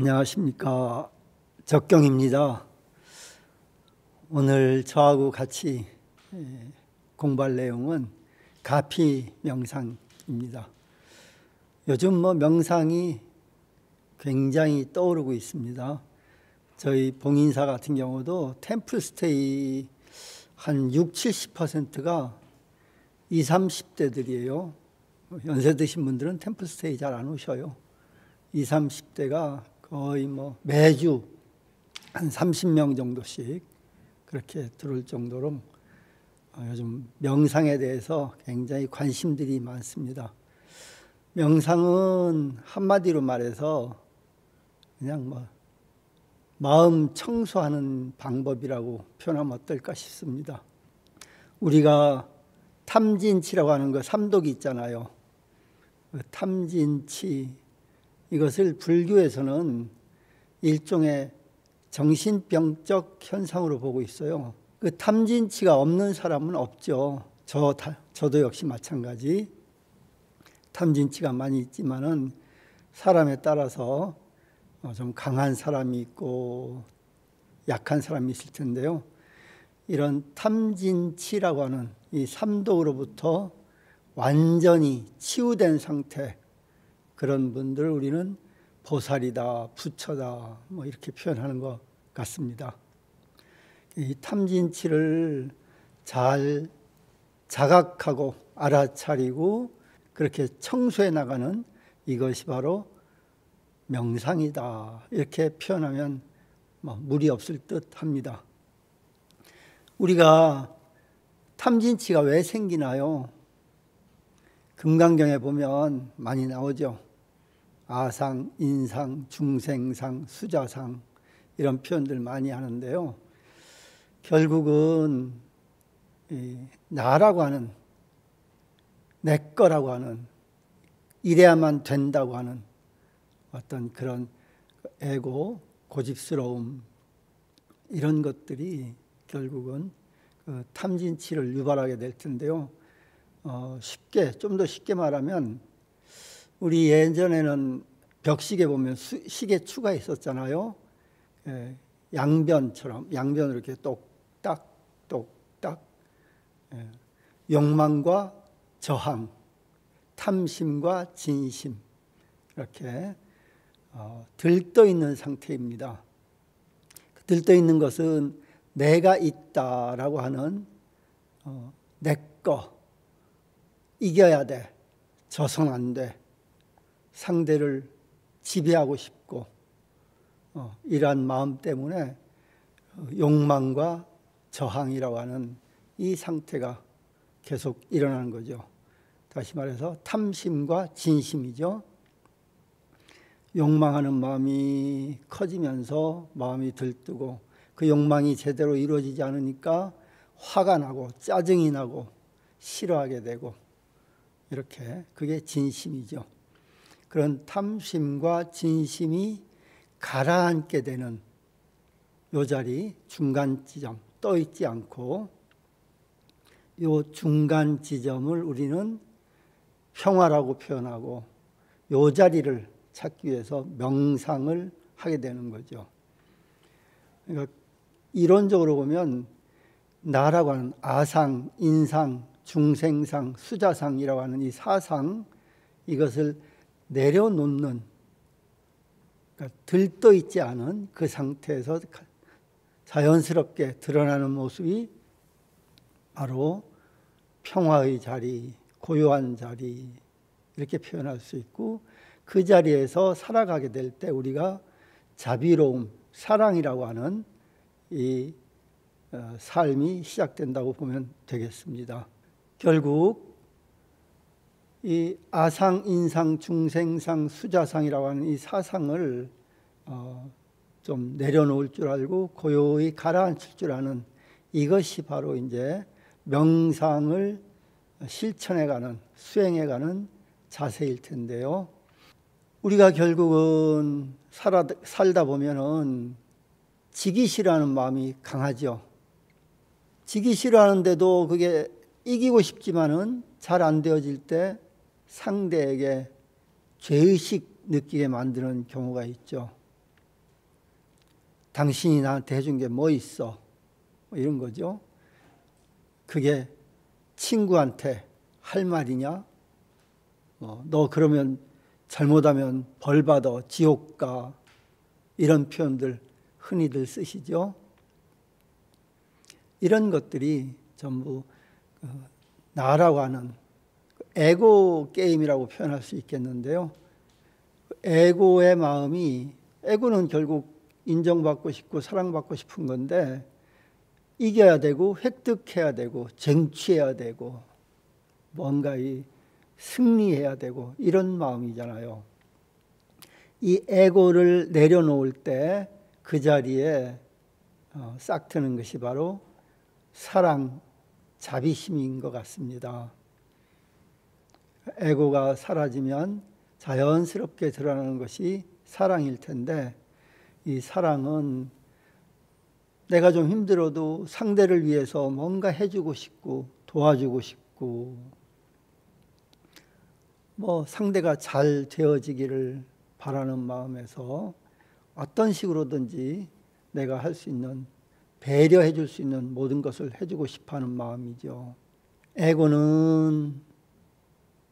안녕하십니까. 적경입니다. 오늘 저하고 같이 공부할 내용은 가피 명상입니다. 요즘 명상이 굉장히 떠오르고 있습니다. 저희 봉인사 같은 경우도 템플스테이 한 60~70%가 20, 30대들이에요. 연세 드신 분들은 템플스테이 잘 안 오셔요. 20, 30대가 거의 매주 한 30명 정도씩 그렇게 들어올 정도로 요즘 명상에 대해서 굉장히 관심들이 많습니다. 명상은 한마디로 말해서 그냥 마음 청소하는 방법이라고 표현하면 어떨까 싶습니다. 우리가 탐진치라고 하는 거 삼독이 있잖아요. 그 탐진치, 이것을 불교에서는 일종의 정신병적 현상으로 보고 있어요. 그 탐진치가 없는 사람은 없죠. 저도 역시 마찬가지. 탐진치가 많이 있지만은 사람에 따라서 좀 강한 사람이 있고 약한 사람이 있을 텐데요. 이런 탐진치라고 하는 이 삼독으로부터 완전히 치유된 상태, 그런 분들을 우리는 보살이다, 부처다 이렇게 표현하는 것 같습니다. 이 탐진치를 잘 자각하고 알아차리고 그렇게 청소해 나가는 이것이 바로 명상이다, 이렇게 표현하면 무리 없을 듯 합니다. 우리가 탐진치가 왜 생기나요? 금강경에 보면 많이 나오죠. 아상, 인상, 중생상, 수자상, 이런 표현들 많이 하는데요. 결국은 나라고 하는, 내 거라고 하는, 이래야만 된다고 하는 어떤 그런 에고, 고집스러움, 이런 것들이 결국은 그 탐진치를 유발하게 될 텐데요. 좀 더 쉽게 말하면, 우리 예전에는 벽시계 보면 시계추가 있었잖아요. 양변처럼, 양변으로 이렇게 똑딱, 똑딱. 욕망과 저항, 탐심과 진심, 이렇게 들떠 있는 상태입니다. 들떠 있는 것은 내가 있다라고 하는 내 거, 이겨야 돼, 져선 안 돼, 상대를 지배하고 싶고 이러한 마음 때문에 욕망과 저항이라고 하는 이 상태가 계속 일어나는 거죠. 다시 말해서 탐심과 진심이죠. 욕망하는 마음이 커지면서 마음이 들뜨고 그 욕망이 제대로 이루어지지 않으니까 화가 나고 짜증이 나고 싫어하게 되고, 이렇게 그게 진심이죠. 그런 탐심과 진심이 가라앉게 되는 요 자리, 중간 지점, 떠 있지 않고 요 중간 지점을 우리는 평화라고 표현하고, 요 자리를 찾기 위해서 명상을 하게 되는 거죠. 그러니까 이론적으로 보면 나라고 하는 아상, 인상, 중생상, 수자상이라고 하는 이 사상, 이것을 내려놓는, 그러니까 들떠 있지 않은 그 상태에서 자연스럽게 드러나는 모습이 바로 평화의 자리, 고요한 자리, 이렇게 표현할 수 있고, 그 자리에서 살아가게 될 때 우리가 자비로움, 사랑이라고 하는 이 삶이 시작된다고 보면 되겠습니다. 결국 이 아상, 인상, 중생상, 수자상이라고 하는 이 사상을 좀 내려놓을 줄 알고 고요히 가라앉힐 줄 아는, 이것이 바로 이제 명상을 실천해가는, 수행해가는 자세일 텐데요. 우리가 결국은 살다 보면은 지기 싫어하는 마음이 강하죠. 지기 싫어하는데도 그게 이기고 싶지만은 잘 안 되어질 때 상대에게 죄의식 느끼게 만드는 경우가 있죠. 당신이 나한테 해준 게 뭐 있어? 뭐 이런 거죠. 그게 친구한테 할 말이냐? 너 그러면 잘못하면 벌 받아, 지옥 가. 이런 표현들 흔히들 쓰시죠. 이런 것들이 전부 나라고 하는 에고 게임이라고 표현할 수 있겠는데요. 에고의 마음이, 에고는 결국 인정받고 싶고 사랑받고 싶은 건데, 이겨야 되고 획득해야 되고 쟁취해야 되고 뭔가 승리해야 되고 이런 마음이잖아요. 이 에고를 내려놓을 때 그 자리에 싹 트는 것이 바로 사랑, 자비심인 것 같습니다. 에고가 사라지면 자연스럽게 드러나는 것이 사랑일 텐데, 이 사랑은 내가 좀 힘들어도 상대를 위해서 뭔가 해주고 싶고 도와주고 싶고 상대가 잘 되어지기를 바라는 마음에서 어떤 식으로든지 내가 할 수 있는, 배려해 줄 수 있는 모든 것을 해주고 싶어하는 마음이죠. 에고는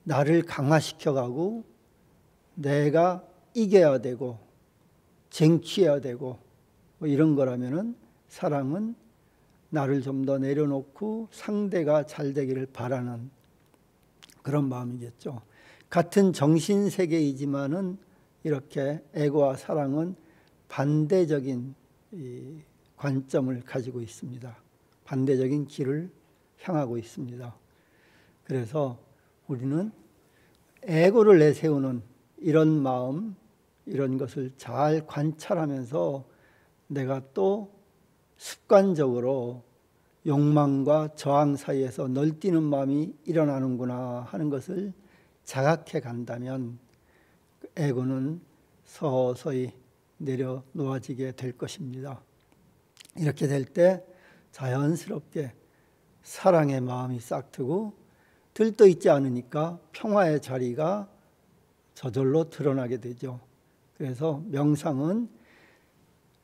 나를 강화시켜가고 내가 이겨야 되고 쟁취해야 되고 이런 거라면은, 사랑은 나를 좀 더 내려놓고 상대가 잘 되기를 바라는 그런 마음이겠죠. 같은 정신세계이지만은 이렇게 에고와 사랑은 반대적인 관점을 가지고 있습니다. 반대적인 길을 향하고 있습니다. 그래서 우리는 에고를 내세우는 이런 마음, 이런 것을 잘 관찰하면서 내가 또 습관적으로 욕망과 저항 사이에서 널뛰는 마음이 일어나는구나 하는 것을 자각해 간다면 에고는 서서히 내려놓아지게 될 것입니다. 이렇게 될 때 자연스럽게 사랑의 마음이 싹트고 들떠있지 않으니까 평화의 자리가 저절로 드러나게 되죠. 그래서 명상은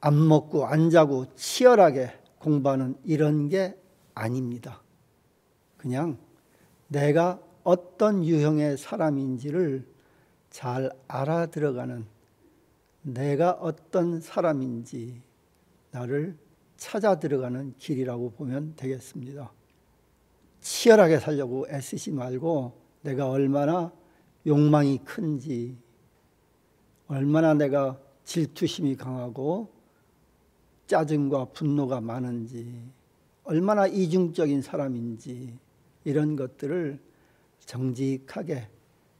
안 먹고 안 자고 치열하게 공부하는 이런 게 아닙니다. 그냥 내가 어떤 유형의 사람인지를 잘 알아들어가는, 내가 어떤 사람인지 나를 찾아 들어가는 길이라고 보면 되겠습니다. 치열하게 살려고 애쓰지 말고 내가 얼마나 욕망이 큰지, 얼마나 내가 질투심이 강하고 짜증과 분노가 많은지, 얼마나 이중적인 사람인지 이런 것들을 정직하게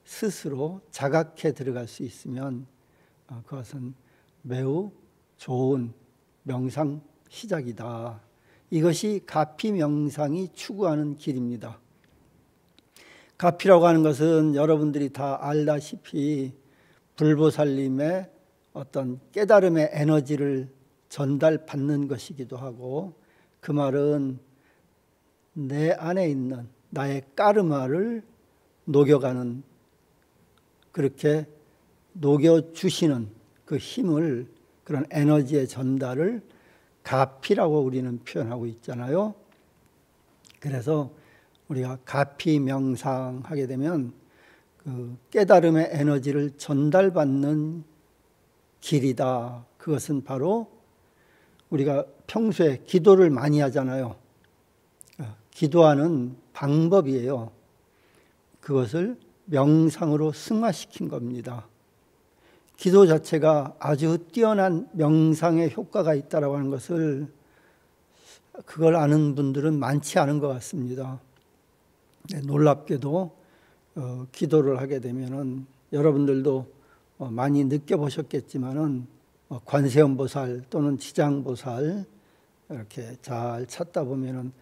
스스로 자각해 들어갈 수 있으면 그것은 매우 좋은 명상 시작이다. 이것이 가피 명상이 추구하는 길입니다. 가피라고 하는 것은 여러분들이 다 알다시피 불보살님의 어떤 깨달음의 에너지를 전달받는 것이기도 하고, 그 말은 내 안에 있는 나의 까르마를 녹여가는, 그렇게 녹여주시는 그 힘을, 그런 에너지의 전달을 가피라고 우리는 표현하고 있잖아요. 그래서 우리가 가피 명상하게 되면 그 깨달음의 에너지를 전달받는 길이다. 그것은 바로 우리가 평소에 기도를 많이 하잖아요. 기도하는 방법이에요. 그것을 명상으로 승화시킨 겁니다. 기도 자체가 아주 뛰어난 명상의 효과가 있다고 하는 것을, 그걸 아는 분들은 많지 않은 것 같습니다. 놀랍게도 기도를 하게 되면은 여러분들도 많이 느껴보셨겠지만은 관세음보살 또는 지장보살 이렇게 잘 찾다 보면은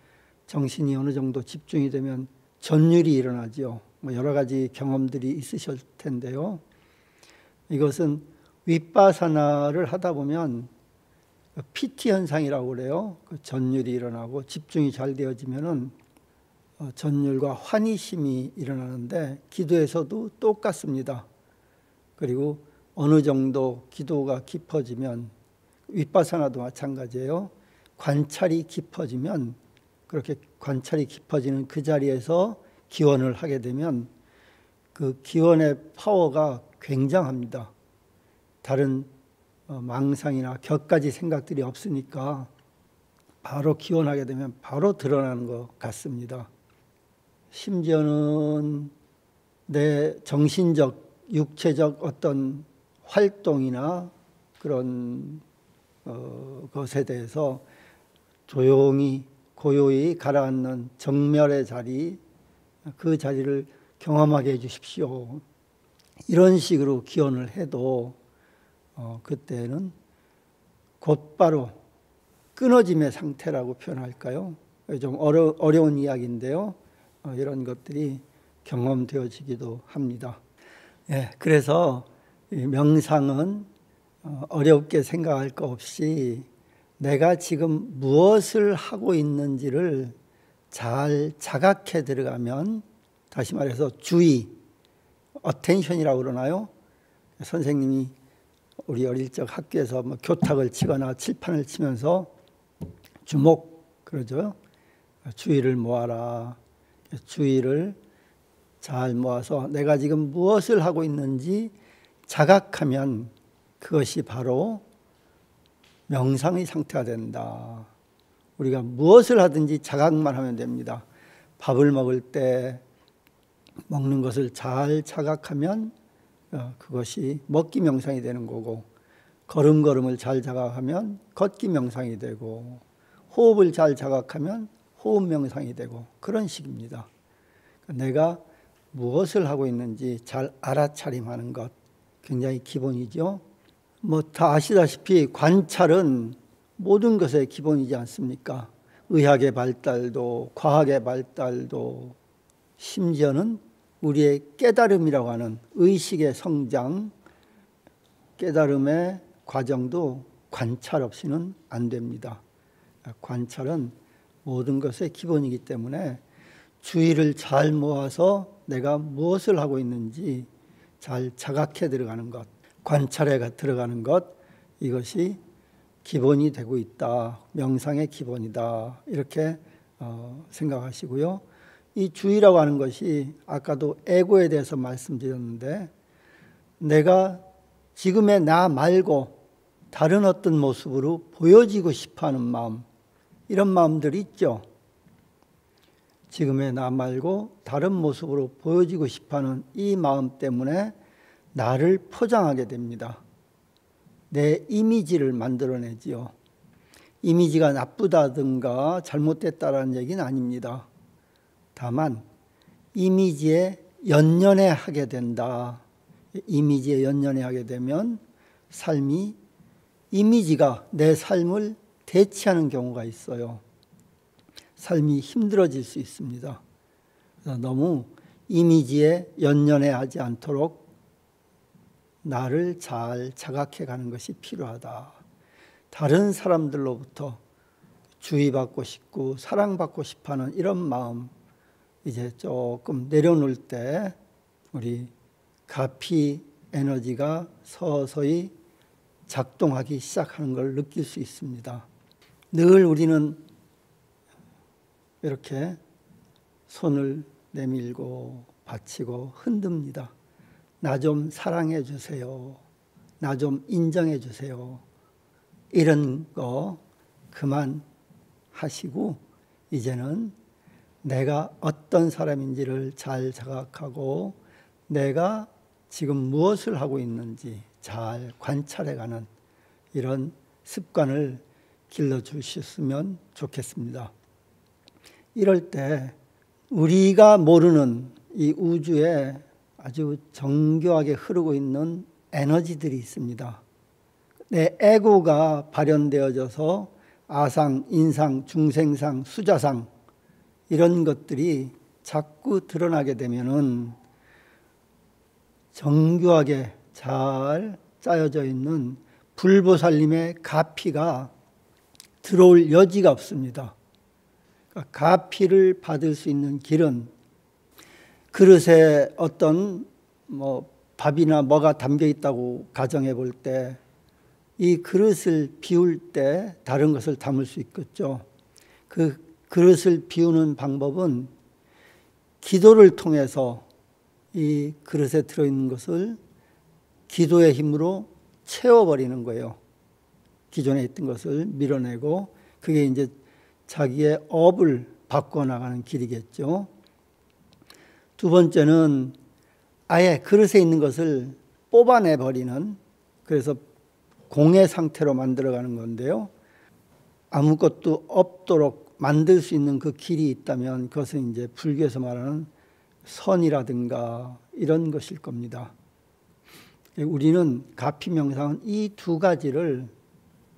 정신이 어느 정도 집중이 되면 전율이 일어나죠. 여러 가지 경험들이 있으실 텐데요. 이것은 윗바사나를 하다 보면 피티 현상이라고 그래요. 그 전율이 일어나고 집중이 잘 되어지면은 전율과 환희심이 일어나는데, 기도에서도 똑같습니다. 그리고 어느 정도 기도가 깊어지면 윗바사나도 마찬가지예요. 관찰이 깊어지면, 그렇게 관찰이 깊어지는 그 자리에서 기원을 하게 되면 그 기원의 파워가 굉장합니다. 다른 망상이나 격가지 생각들이 없으니까 바로 기원하게 되면 바로 드러나는 것 같습니다. 심지어는 내 정신적, 육체적 어떤 활동이나 그런 것에 대해서 조용히 고요히 가라앉는 정멸의 자리, 그 자리를 경험하게 해주십시오. 이런 식으로 기원을 해도 그때는 곧바로 끊어짐의 상태라고 표현할까요? 좀 어려운 이야기인데요. 이런 것들이 경험되어지기도 합니다. 예, 그래서 명상은 어렵게 생각할 것 없이 내가 지금 무엇을 하고 있는지를 잘 자각해 들어가면, 다시 말해서 주의, 어텐션이라고 그러나요? 선생님이 우리 어릴 적 학교에서 뭐 교탁을 치거나 칠판을 치면서 주목 그러죠. 주의를 모아라. 주의를 잘 모아서 내가 지금 무엇을 하고 있는지 자각하면 그것이 바로 명상의 상태가 된다. 우리가 무엇을 하든지 자각만 하면 됩니다. 밥을 먹을 때 먹는 것을 잘 자각하면 그것이 먹기 명상이 되는 거고, 걸음걸음을 잘 자각하면 걷기 명상이 되고, 호흡을 잘 자각하면 호흡 명상이 되고, 그런 식입니다. 내가 무엇을 하고 있는지 잘 알아차림하는 것, 굉장히 기본이죠. 뭐 다 아시다시피 관찰은 모든 것의 기본이지 않습니까? 의학의 발달도, 과학의 발달도, 심지어는 우리의 깨달음이라고 하는 의식의 성장, 깨달음의 과정도 관찰 없이는 안 됩니다. 관찰은 모든 것의 기본이기 때문에 주의를 잘 모아서 내가 무엇을 하고 있는지 잘 자각해 들어가는 것, 관찰에 들어가는 것, 이것이 기본이 되고 있다. 명상의 기본이다. 이렇게 생각하시고요. 이 주의라고 하는 것이 아까도 에고에 대해서 말씀드렸는데, 내가 지금의 나 말고 다른 어떤 모습으로 보여지고 싶어하는 마음, 이런 마음들이 있죠. 지금의 나 말고 다른 모습으로 보여지고 싶어하는 이 마음 때문에 나를 포장하게 됩니다. 내 이미지를 만들어내지요. 이미지가 나쁘다든가 잘못됐다라는 얘기는 아닙니다. 다만 이미지에 연연해 하게 된다. 이미지에 연연해 하게 되면 삶이, 이미지가 내 삶을 대체하는 경우가 있어요. 삶이 힘들어질 수 있습니다. 그래서 너무 이미지에 연연해 하지 않도록 나를 잘 자각해 가는 것이 필요하다. 다른 사람들로부터 주의받고 싶고 사랑받고 싶어하는 이런 마음, 이제 조금 내려놓을 때 우리 가피 에너지가 서서히 작동하기 시작하는 걸 느낄 수 있습니다. 늘 우리는 이렇게 손을 내밀고 받치고 흔듭니다. 나 좀 사랑해 주세요. 나 좀 인정해 주세요. 이런 거 그만 하시고 이제는 내가 어떤 사람인지를 잘 자각하고 내가 지금 무엇을 하고 있는지 잘 관찰해가는 이런 습관을 길러주셨으면 좋겠습니다. 이럴 때 우리가 모르는 이 우주에 아주 정교하게 흐르고 있는 에너지들이 있습니다. 내 에고가 발현되어져서 아상, 인상, 중생상, 수자상 이런 것들이 자꾸 드러나게 되면은 정교하게 잘 짜여져 있는 불보살님의 가피가 들어올 여지가 없습니다. 그러니까 가피를 받을 수 있는 길은 그릇에 어떤 밥이나 뭐가 담겨 있다고 가정해 볼 때 이 그릇을 비울 때 다른 것을 담을 수 있겠죠. 그 그릇을 비우는 방법은 기도를 통해서 이 그릇에 들어있는 것을 기도의 힘으로 채워버리는 거예요. 기존에 있던 것을 밀어내고 그게 이제 자기의 업을 바꿔나가는 길이겠죠. 두 번째는 아예 그릇에 있는 것을 뽑아내버리는, 그래서 공의 상태로 만들어가는 건데요. 아무것도 없도록 만들 수 있는 그 길이 있다면 그것은 이제 불교에서 말하는 선이라든가 이런 것일 겁니다. 우리는 가피명상은 이 두 가지를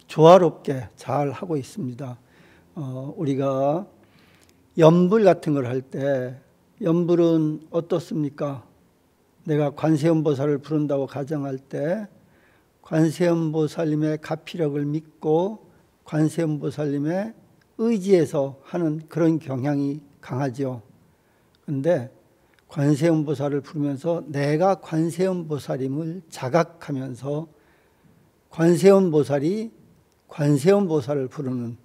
조화롭게 잘 하고 있습니다. 우리가 염불 같은 걸 할 때 염불은 어떻습니까? 내가 관세음보살을 부른다고 가정할 때 관세음보살님의 가피력을 믿고 관세음보살님의 의지에서 하는 그런 경향이 강하죠. 그런데 관세음보살을 부르면서 내가 관세음보살임을 자각하면서 관세음보살이 관세음보살을 부르는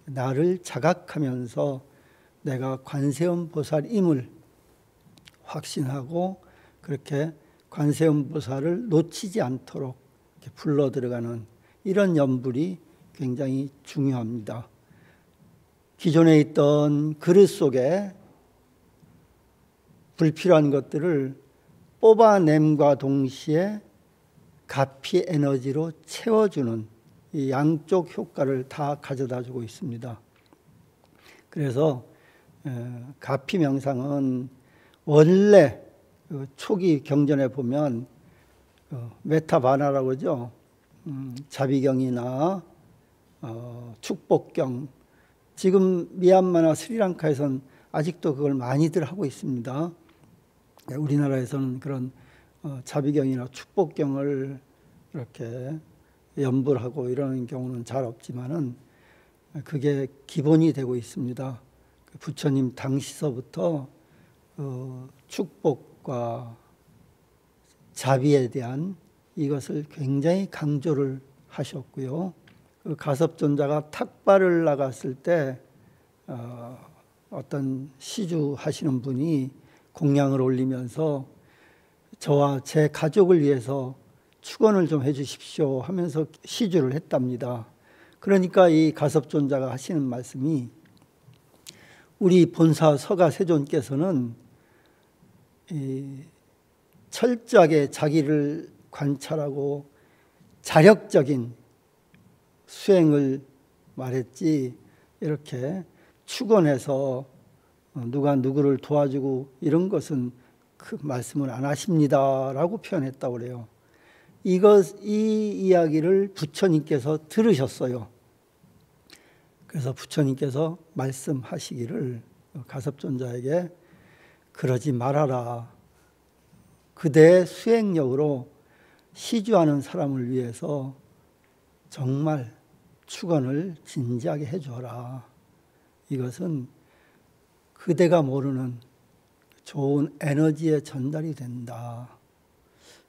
나를 자각하면서 내가 관세음보살임을 확신하고 그렇게 관세음보살을 놓치지 않도록 이렇게 불러 들어가는 이런 염불이 굉장히 중요합니다. 기존에 있던 그릇 속에 불필요한 것들을 뽑아냄과 동시에 가피 에너지로 채워주는 이 양쪽 효과를 다 가져다 주고 있습니다. 그래서 가피 명상은 원래 초기 경전에 보면 메타바나라고 하죠. 자비경이나 축복경, 지금 미얀마나 스리랑카에서는 아직도 그걸 많이들 하고 있습니다. 우리나라에서는 그런 자비경이나 축복경을 이렇게 염불하고 이러는 경우는 잘 없지만은 그게 기본이 되고 있습니다. 부처님 당시서부터 축복과 자비에 대한 이것을 굉장히 강조를 하셨고요. 그 가섭존자가 탁발을 나갔을 때 어떤 시주 하시는 분이 공양을 올리면서 저와 제 가족을 위해서 축원을 좀 해 주십시오 하면서 시주를 했답니다. 그러니까 이 가섭존자가 하시는 말씀이, 우리 본사 서가세존께서는 철저하게 자기를 관찰하고 자력적인 수행을 말했지 이렇게 축원해서 누가 누구를 도와주고 이런 것은 그 말씀을 안 하십니다라고 표현했다고 그래요. 이 이야기를 부처님께서 들으셨어요. 그래서 부처님께서 말씀하시기를 가섭존자에게 그러지 말아라. 그대의 수행력으로 시주하는 사람을 위해서 정말 축원을 진지하게 해줘라. 이것은 그대가 모르는 좋은 에너지의 전달이 된다.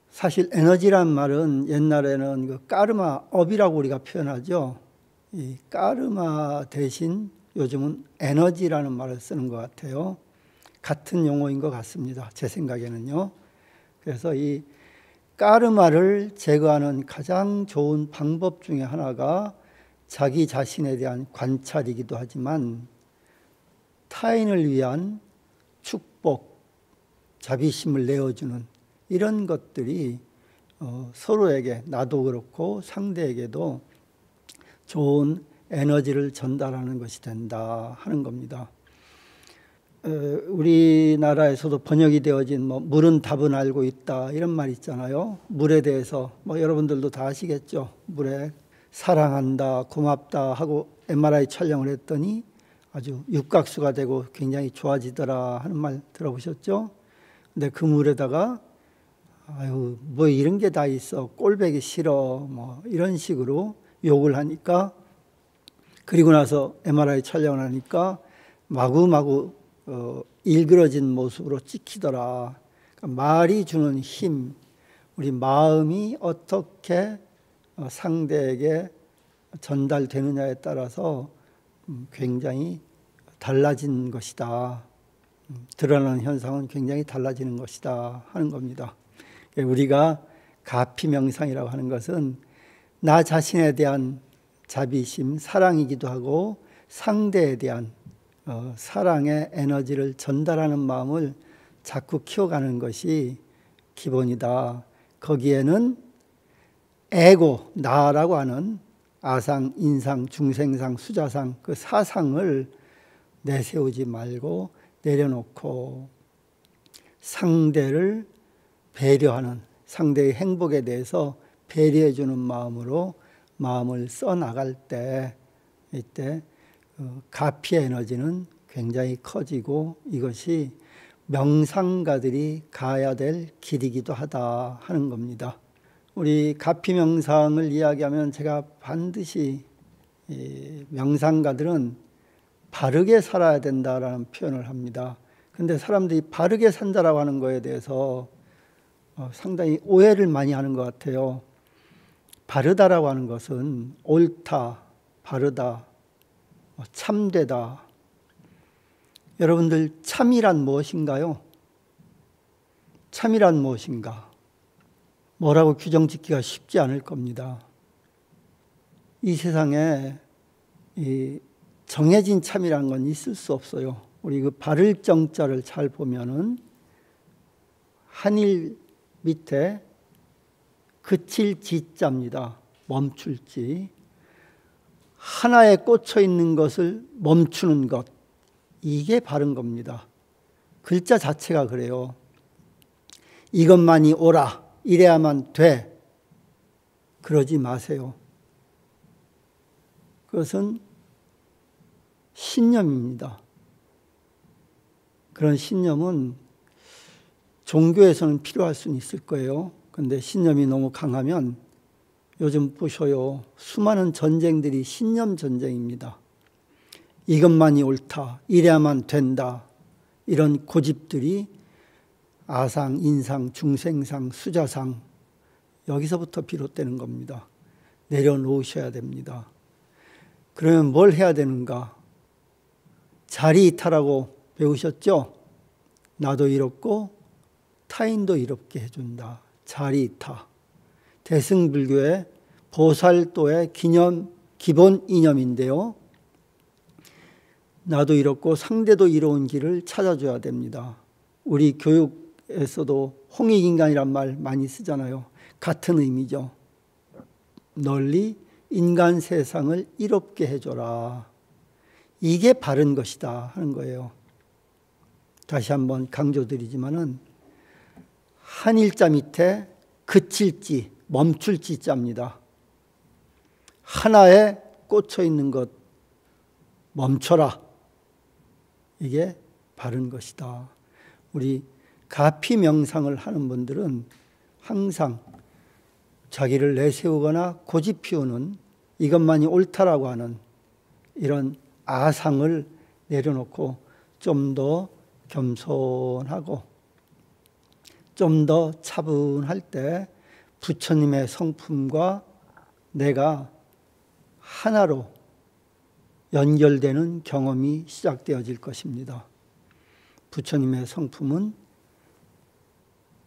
사실 에너지란 말은 옛날에는 그 까르마 업이라고 우리가 표현하죠. 이 까르마 대신 요즘은 에너지라는 말을 쓰는 것 같아요. 같은 용어인 것 같습니다. 제 생각에는요. 그래서 이 까르마를 제거하는 가장 좋은 방법 중에 하나가 자기 자신에 대한 관찰이기도 하지만 타인을 위한 축복, 자비심을 내어주는 이런 것들이 서로에게, 나도 그렇고 상대에게도 좋은 에너지를 전달하는 것이 된다 하는 겁니다. 우리나라에서도 번역이 되어진 물은 답은 알고 있다 이런 말 있잖아요. 물에 대해서 여러분들도 다 아시겠죠. 물에 사랑한다, 고맙다 하고 MRI 촬영을 했더니 아주 육각수가 되고 굉장히 좋아지더라 하는 말 들어보셨죠? 근데 그 물에다가 아유 뭐 이런 게 다 있어, 꼴배기 싫어, 이런 식으로 욕을 하니까, 그리고 나서 MRI 촬영을 하니까 마구마구 일그러진 모습으로 찍히더라. 그러니까 말이 주는 힘, 우리 마음이 어떻게 상대에게 전달되느냐에 따라서 굉장히 달라진 것이다. 드러나는 현상은 굉장히 달라지는 것이다 하는 겁니다. 우리가 가피명상이라고 하는 것은 나 자신에 대한 자비심, 사랑이기도 하고 상대에 대한 사랑의 에너지를 전달하는 마음을 자꾸 키워가는 것이 기본이다. 거기에는 에고, 나라고 하는 아상, 인상, 중생상, 수자상 그 사상을 내세우지 말고 내려놓고 상대를 배려하는, 상대의 행복에 대해서 배려해 주는 마음으로 마음을 써나갈 때 이때 가피의 에너지는 굉장히 커지고 이것이 명상가들이 가야 될 길이기도 하다 하는 겁니다. 우리 가피 명상을 이야기하면 제가 반드시 명상가들은 바르게 살아야 된다라는 표현을 합니다. 근데 사람들이 바르게 산다라고 하는 거에 대해서 상당히 오해를 많이 하는 것 같아요. 바르다라고 하는 것은 옳다, 바르다, 참되다. 여러분들 참이란 무엇인가요? 참이란 무엇인가? 뭐라고 규정 짓기가 쉽지 않을 겁니다. 이 세상에 이 정해진 참이라는 건 있을 수 없어요. 우리 그 바를 정자를 잘 보면은 한일 밑에 그칠 지자입니다. 멈출 지. 하나에 꽂혀 있는 것을 멈추는 것. 이게 바른 겁니다. 글자 자체가 그래요. 이것만이 옳아. 이래야만 돼. 그러지 마세요. 그것은 신념입니다. 그런 신념은 종교에서는 필요할 수는 있을 거예요. 그런데 신념이 너무 강하면 요즘 보셔요. 수많은 전쟁들이 신념 전쟁입니다. 이것만이 옳다. 이래야만 된다. 이런 고집들이 아상, 인상, 중생상, 수자상 여기서부터 비롯되는 겁니다. 내려놓으셔야 됩니다. 그러면 뭘 해야 되는가? 자리이탈하고 배우셨죠? 나도 이롭고 타인도 이롭게 해준다. 자리이탈. 대승불교의 보살도의 기본 이념인데요. 나도 이롭고 상대도 이로운 길을 찾아줘야 됩니다. 우리 교육에서도 홍익인간이란 말 많이 쓰잖아요. 같은 의미죠. 널리 인간 세상을 이롭게 해줘라. 이게 바른 것이다 하는 거예요. 다시 한번 강조드리지만은 한일자 밑에 그칠지, 멈출지 자입니다. 하나에 꽂혀 있는 것 멈춰라. 이게 바른 것이다. 우리 가피 명상을 하는 분들은 항상 자기를 내세우거나 고집 피우는 이것만이 옳다라고 하는 이런 아상을 내려놓고 좀 더 겸손하고 좀 더 차분할 때 부처님의 성품과 내가 하나로 연결되는 경험이 시작되어질 것입니다. 부처님의 성품은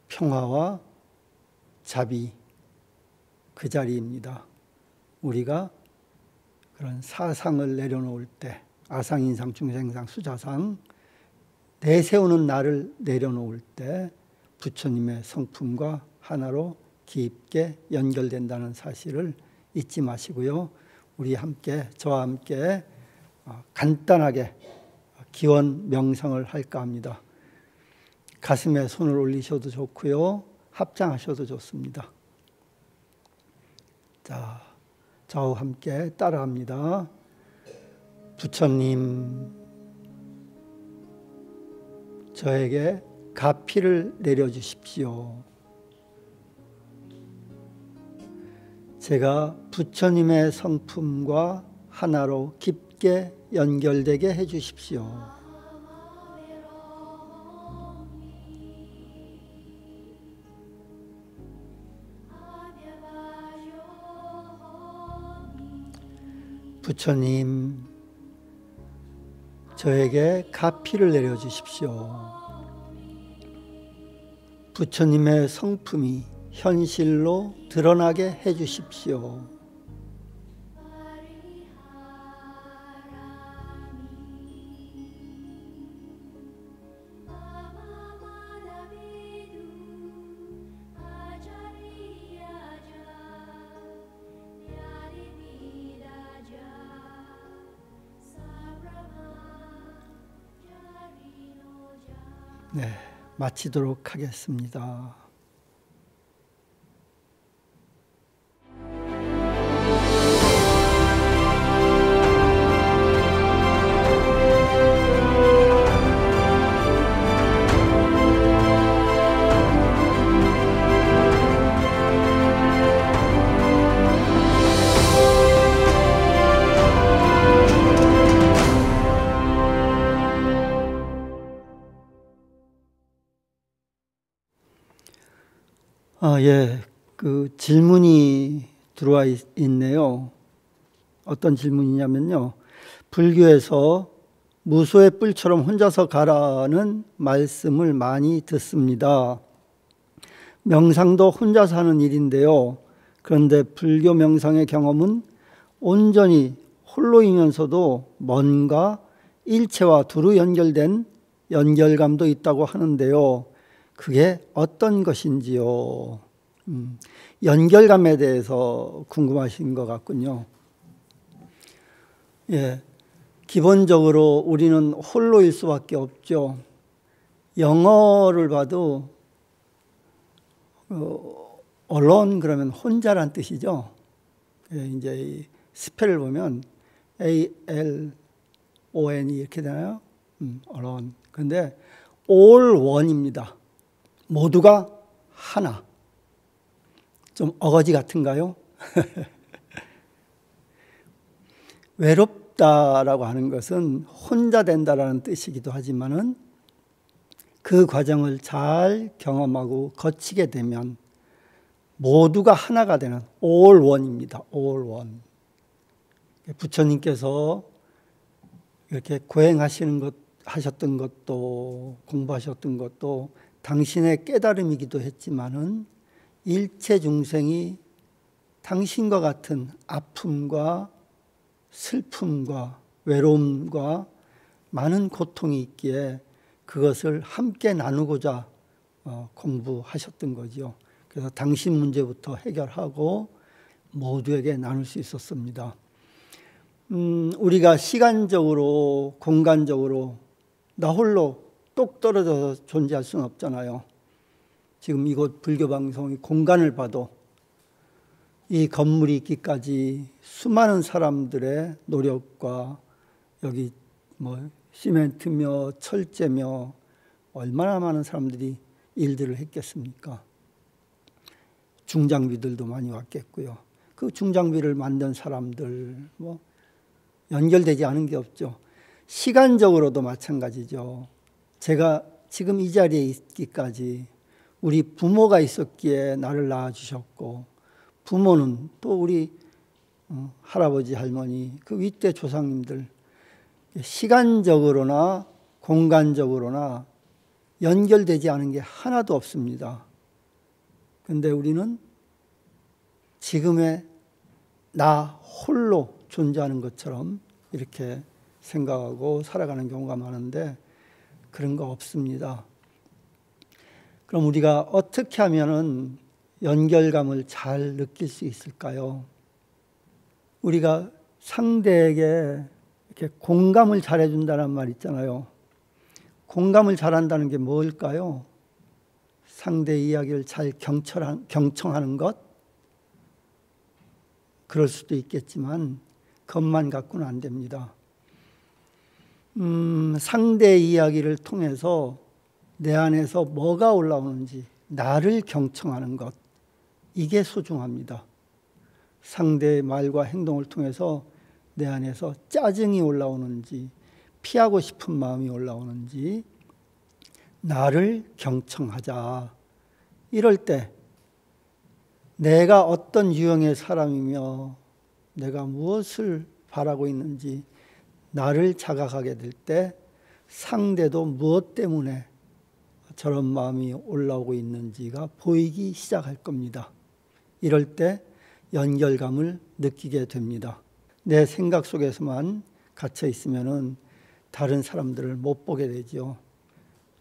평화와 자비 그 자리입니다. 우리가 그런 사상을 내려놓을 때 아상, 인상, 중생상, 수자상 내세우는 나를 내려놓을 때 부처님의 성품과 하나로 깊게 연결된다는 사실을 잊지 마시고요. 우리 함께 저와 함께 간단하게 기원 명상을 할까 합니다. 가슴에 손을 올리셔도 좋고요. 합장하셔도 좋습니다. 자, 저와 함께 따라합니다. 부처님, 저에게 가피를 내려주십시오. 제가 부처님의 성품과 하나로 깊게 연결되게 해주십시오. 부처님, 저에게 가피를 내려주십시오. 부처님의 성품이 현실로 드러나게 해주십시오. 네, 마치도록 하겠습니다. 예, 그 질문이 들어와 있네요. 어떤 질문이냐면요. 불교에서 무소의 뿔처럼 혼자서 가라는 말씀을 많이 듣습니다. 명상도 혼자서 하는 일인데요. 그런데 불교 명상의 경험은 온전히 홀로이면서도 뭔가 일체와 두루 연결된 연결감도 있다고 하는데요. 그게 어떤 것인지요? 연결감에 대해서 궁금하신 것 같군요. 예, 기본적으로 우리는 홀로일 수밖에 없죠. 영어를 봐도 alone 그러면 혼자란 뜻이죠. 예, 이제 이 스펠을 보면 A-L-O-N이 이렇게 되나요? alone. 근데 all one입니다. 모두가 하나. 좀 어거지 같은가요? 외롭다라고 하는 것은 혼자 된다라는 뜻이기도 하지만은 그 과정을 잘 경험하고 거치게 되면 모두가 하나가 되는 all one입니다. all one. 부처님께서 이렇게 고행하시는 것, 하셨던 것도 공부하셨던 것도 당신의 깨달음이기도 했지만은 일체 중생이 당신과 같은 아픔과 슬픔과 외로움과 많은 고통이 있기에 그것을 함께 나누고자 공부하셨던 거죠. 그래서 당신 문제부터 해결하고 모두에게 나눌 수 있었습니다. 우리가 시간적으로 공간적으로 나 홀로 똑 떨어져서 존재할 수는 없잖아요. 지금 이곳 불교방송이 공간을 봐도 이 건물이 있기까지 수많은 사람들의 노력과 여기 뭐 시멘트며 철제며 얼마나 많은 사람들이 일들을 했겠습니까? 중장비들도 많이 왔겠고요. 그 중장비를 만든 사람들 뭐 연결되지 않은 게 없죠. 시간적으로도 마찬가지죠. 제가 지금 이 자리에 있기까지 우리 부모가 있었기에 나를 낳아주셨고, 부모는 또 우리 할아버지, 할머니, 그 윗대 조상님들, 시간적으로나 공간적으로나 연결되지 않은 게 하나도 없습니다. 그런데 우리는 지금의 나 홀로 존재하는 것처럼 이렇게 생각하고 살아가는 경우가 많은데 그런 거 없습니다. 그럼 우리가 어떻게 하면은 연결감을 잘 느낄 수 있을까요? 우리가 상대에게 이렇게 공감을 잘해준다는 말 있잖아요. 공감을 잘한다는 게 뭘까요? 상대 이야기를 잘 경청하는 것? 그럴 수도 있겠지만 그것만 갖고는 안 됩니다. 상대 이야기를 통해서 내 안에서 뭐가 올라오는지 나를 경청하는 것, 이게 소중합니다. 상대의 말과 행동을 통해서 내 안에서 짜증이 올라오는지 피하고 싶은 마음이 올라오는지 나를 경청하자. 이럴 때 내가 어떤 유형의 사람이며 내가 무엇을 바라고 있는지, 나를 자각하게 될 때 상대도 무엇 때문에 저런 마음이 올라오고 있는지가 보이기 시작할 겁니다. 이럴 때 연결감을 느끼게 됩니다. 내 생각 속에서만 갇혀 있으면은 다른 사람들을 못 보게 되죠.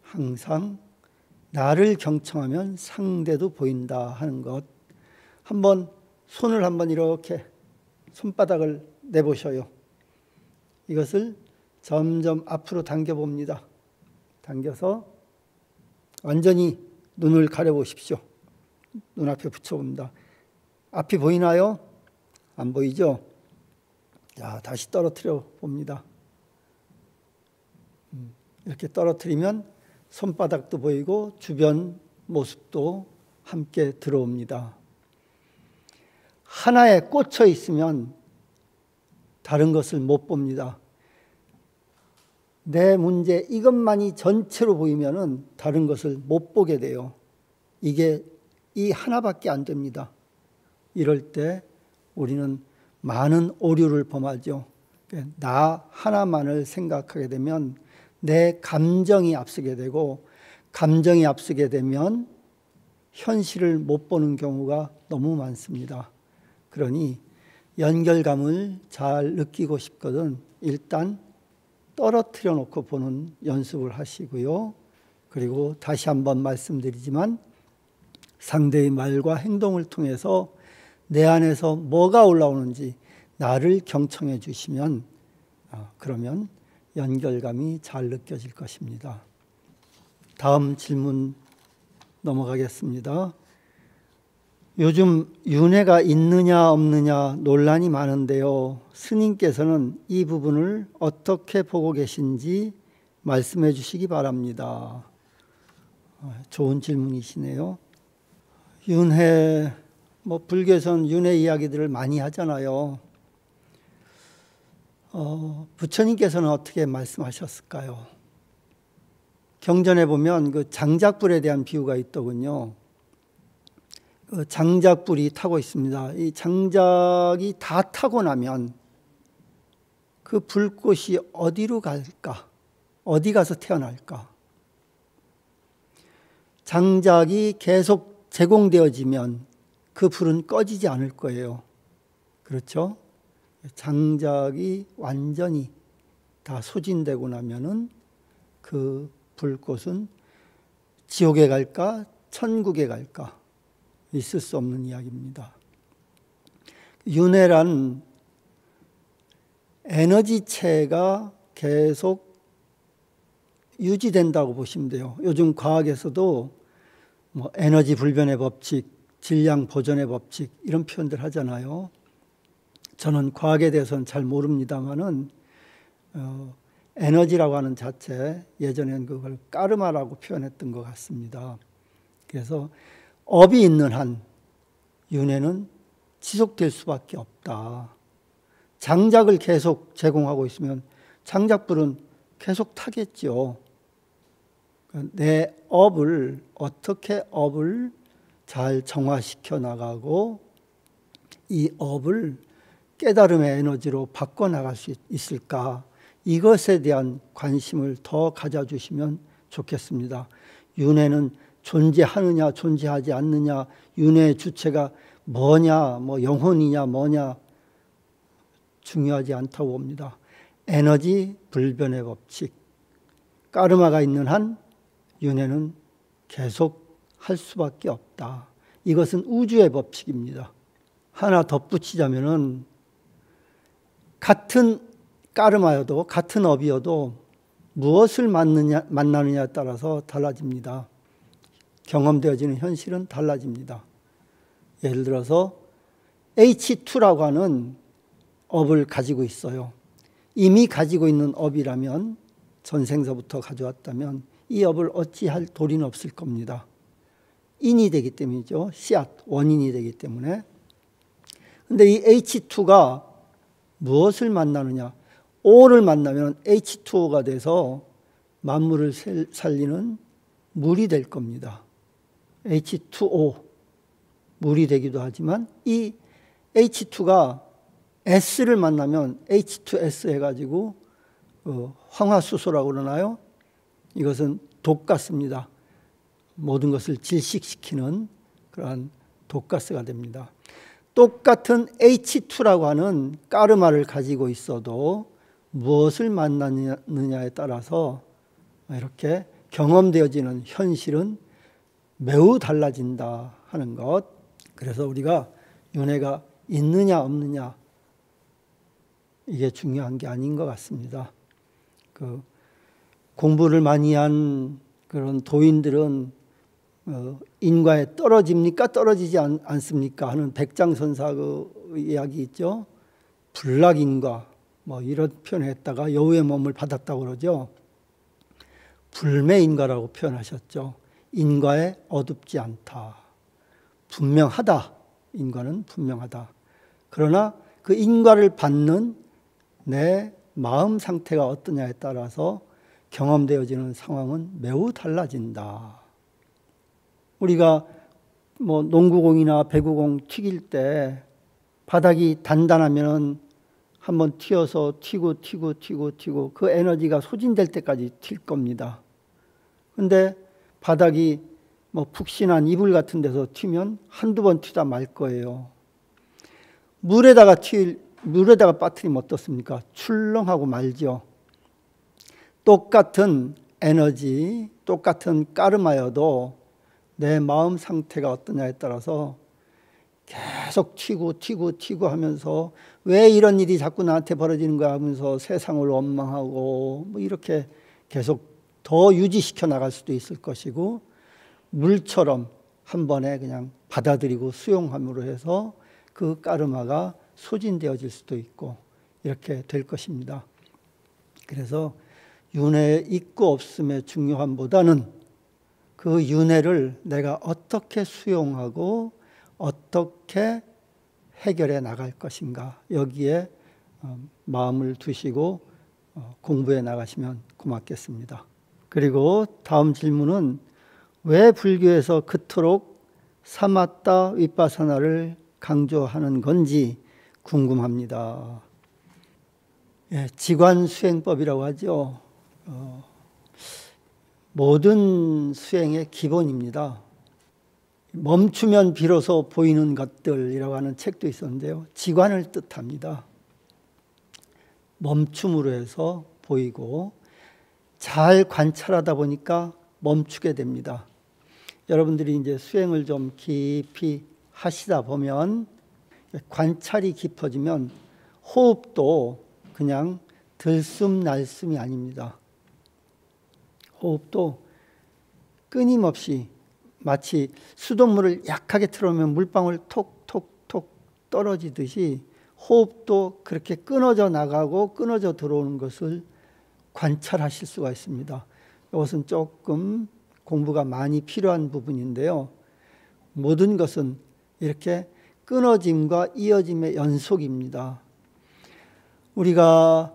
항상 나를 경청하면 상대도 보인다 하는 것. 한번 손을 한번 이렇게 손바닥을 내보셔요. 이것을 점점 앞으로 당겨봅니다. 당겨서 완전히 눈을 가려보십시오. 눈앞에 붙여봅니다. 앞이 보이나요? 안 보이죠? 자, 다시 떨어뜨려 봅니다. 이렇게 떨어뜨리면 손바닥도 보이고 주변 모습도 함께 들어옵니다. 하나에 꽂혀 있으면 다른 것을 못 봅니다. 내 문제 이것만이 전체로 보이면은 다른 것을 못 보게 돼요. 이게 이 하나밖에 안 됩니다. 이럴 때 우리는 많은 오류를 범하죠. 나 하나만을 생각하게 되면 내 감정이 앞서게 되고, 감정이 앞서게 되면 현실을 못 보는 경우가 너무 많습니다. 그러니 연결감을 잘 느끼고 싶거든 일단 떨어뜨려 놓고 보는 연습을 하시고요. 그리고 다시 한번 말씀드리지만 상대의 말과 행동을 통해서 내 안에서 뭐가 올라오는지 나를 경청해 주시면 그러면 연결감이 잘 느껴질 것입니다. 다음 질문 넘어가겠습니다. 요즘 윤회가 있느냐 없느냐 논란이 많은데요. 스님께서는 이 부분을 어떻게 보고 계신지 말씀해 주시기 바랍니다. 좋은 질문이시네요. 윤회, 불교에서는 윤회 이야기들을 많이 하잖아요. 부처님께서는 어떻게 말씀하셨을까요? 경전에 보면 그 장작불에 대한 비유가 있더군요. 그 장작불이 타고 있습니다. 이 장작이 다 타고 나면 그 불꽃이 어디로 갈까? 어디 가서 태어날까? 장작이 계속 제공되어지면 그 불은 꺼지지 않을 거예요. 그렇죠? 장작이 완전히 다 소진되고 나면은 그 불꽃은 지옥에 갈까? 천국에 갈까? 있을 수 없는 이야기입니다. 윤회란 에너지체가 계속 유지된다고 보시면 돼요. 요즘 과학에서도 에너지 불변의 법칙, 질량 보존의 법칙 이런 표현들 하잖아요. 저는 과학에 대해서는 잘 모릅니다만은 에너지라고 하는 자체 예전에는 그걸 까르마라고 표현했던 것 같습니다. 그래서 업이 있는 한 윤회는 지속될 수밖에 없다. 장작을 계속 제공하고 있으면 장작불은 계속 타겠죠. 내 업을 어떻게 업을 잘 정화시켜 나가고 이 업을 깨달음의 에너지로 바꿔나갈 수 있을까? 이것에 대한 관심을 더 가져주시면 좋겠습니다. 윤회는 존재하느냐 존재하지 않느냐, 윤회의 주체가 뭐냐, 영혼이냐 뭐냐 중요하지 않다고 봅니다. 에너지 불변의 법칙, 까르마가 있는 한 윤회는 계속 할 수밖에 없다. 이것은 우주의 법칙입니다. 하나 덧붙이자면은 같은 까르마여도 같은 업이어도 무엇을 만나느냐에 따라서 달라집니다. 경험되어지는 현실은 달라집니다. 예를 들어서 H2라고 하는 업을 가지고 있어요. 이미 가지고 있는 업이라면 전생서부터 가져왔다면 이 업을 어찌할 도리는 없을 겁니다. 인이 되기 때문이죠. 씨앗, 원인이 되기 때문에. 근데 이 H2가 무엇을 만나느냐? O를 만나면 H2O가 돼서 만물을 살리는 물이 될 겁니다. H2O, 물이 되기도 하지만 이 H2가 S를 만나면 H2S 해가지고 황화수소라고 그러나요? 이것은 독가스입니다. 모든 것을 질식시키는 그러한 독가스가 됩니다. 똑같은 H2라고 하는 까르마를 가지고 있어도 무엇을 만나느냐에 따라서 이렇게 경험되어지는 현실은 매우 달라진다 하는 것. 그래서 우리가 윤회가 있느냐 없느냐 이게 중요한 게 아닌 것 같습니다. 공부를 많이 한 그런 도인들은 인과에 떨어집니까? 떨어지지 않습니까? 하는 백장선사 이야기 있죠. 불락인과 이런 표현을 했다가 여우의 몸을 받았다고 그러죠. 불매인과라고 표현하셨죠. 인과에 어둡지 않다. 분명하다. 인과는 분명하다. 그러나 그 인과를 받는 내 마음 상태가 어떠냐에 따라서 경험되어지는 상황은 매우 달라진다. 우리가 농구공이나 배구공 튀길 때 바닥이 단단하면 한번 튀어서 튀고 그 에너지가 소진될 때까지 튈 겁니다. 근데 바닥이 푹신한 이불 같은 데서 튀면 한두 번 튀다 말 거예요. 물에다가 빠뜨리면 어떻습니까? 출렁하고 말죠. 똑같은 에너지, 똑같은 까르마여도 내 마음 상태가 어떠냐에 따라서 계속 튀고 하면서 왜 이런 일이 자꾸 나한테 벌어지는 거야 하면서 세상을 원망하고 이렇게 계속 더 유지시켜 나갈 수도 있을 것이고, 물처럼 한 번에 그냥 받아들이고 수용함으로 해서 그 까르마가 소진되어질 수도 있고 이렇게 될 것입니다. 그래서 윤회 있고 없음의 중요함보다는 그 윤회를 내가 어떻게 수용하고 어떻게 해결해 나갈 것인가, 여기에 마음을 두시고 공부해 나가시면 고맙겠습니다. 그리고 다음 질문은 왜 불교에서 그토록 사마타 위파사나를 강조하는 건지 궁금합니다. 지관수행법이라고 하죠. 모든 수행의 기본입니다. 멈추면 비로소 보이는 것들이라고 하는 책도 있었는데요. 지관을 뜻합니다. 멈춤으로 해서 보이고, 잘 관찰하다 보니까 멈추게 됩니다. 여러분들이 이제 수행을 좀 깊이 하시다 보면 관찰이 깊어지면 호흡도 그냥 들숨 날숨이 아닙니다. 호흡도 끊임없이 마치 수돗물을 약하게 틀어놓으면 물방울 톡톡톡 떨어지듯이 호흡도 그렇게 끊어져 나가고 끊어져 들어오는 것을 관찰하실 수가 있습니다. 이것은 조금 공부가 많이 필요한 부분인데요. 모든 것은 이렇게 끊어짐과 이어짐의 연속입니다. 우리가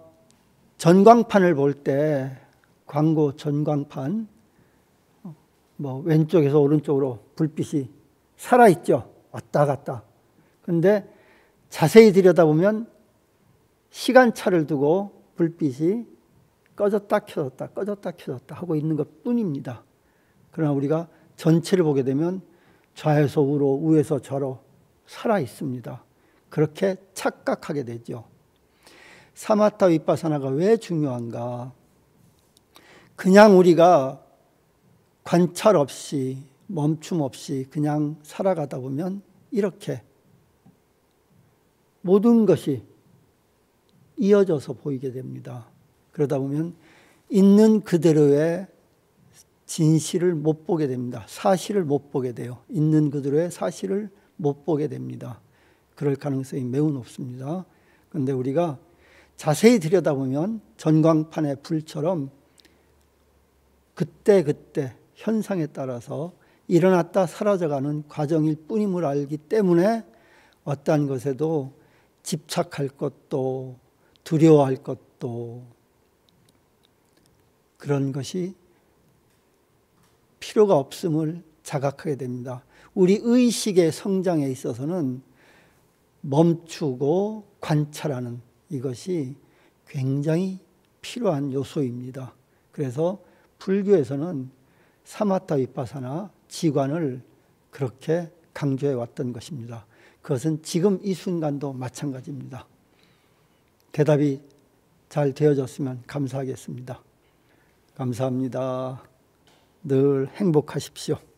전광판을 볼 때, 광고 전광판, 왼쪽에서 오른쪽으로 불빛이 살아있죠. 왔다 갔다. 근데 자세히 들여다보면 시간차를 두고 불빛이 꺼졌다 켜졌다 하고 있는 것 뿐입니다. 그러나 우리가 전체를 보게 되면 좌에서 우로, 우에서 좌로 살아있습니다. 그렇게 착각하게 되죠. 사마타 위파사나가 왜 중요한가? 그냥 우리가 관찰 없이 멈춤 없이 그냥 살아가다 보면 이렇게 모든 것이 이어져서 보이게 됩니다. 그러다 보면 있는 그대로의 진실을 못 보게 됩니다. 사실을 못 보게 돼요. 있는 그대로의 사실을 못 보게 됩니다. 그럴 가능성이 매우 높습니다. 그런데 우리가 자세히 들여다보면 전광판의 불처럼 그때 현상에 따라서 일어났다 사라져가는 과정일 뿐임을 알기 때문에 어떠한 것에도 집착할 것도 두려워할 것도 그런 것이 필요가 없음을 자각하게 됩니다. 우리 의식의 성장에 있어서는 멈추고 관찰하는 이것이 굉장히 필요한 요소입니다. 그래서 불교에서는 사마타 위파사나 지관을 그렇게 강조해 왔던 것입니다. 그것은 지금 이 순간도 마찬가지입니다. 대답이 잘 되어졌으면 감사하겠습니다. 감사합니다. 늘 행복하십시오.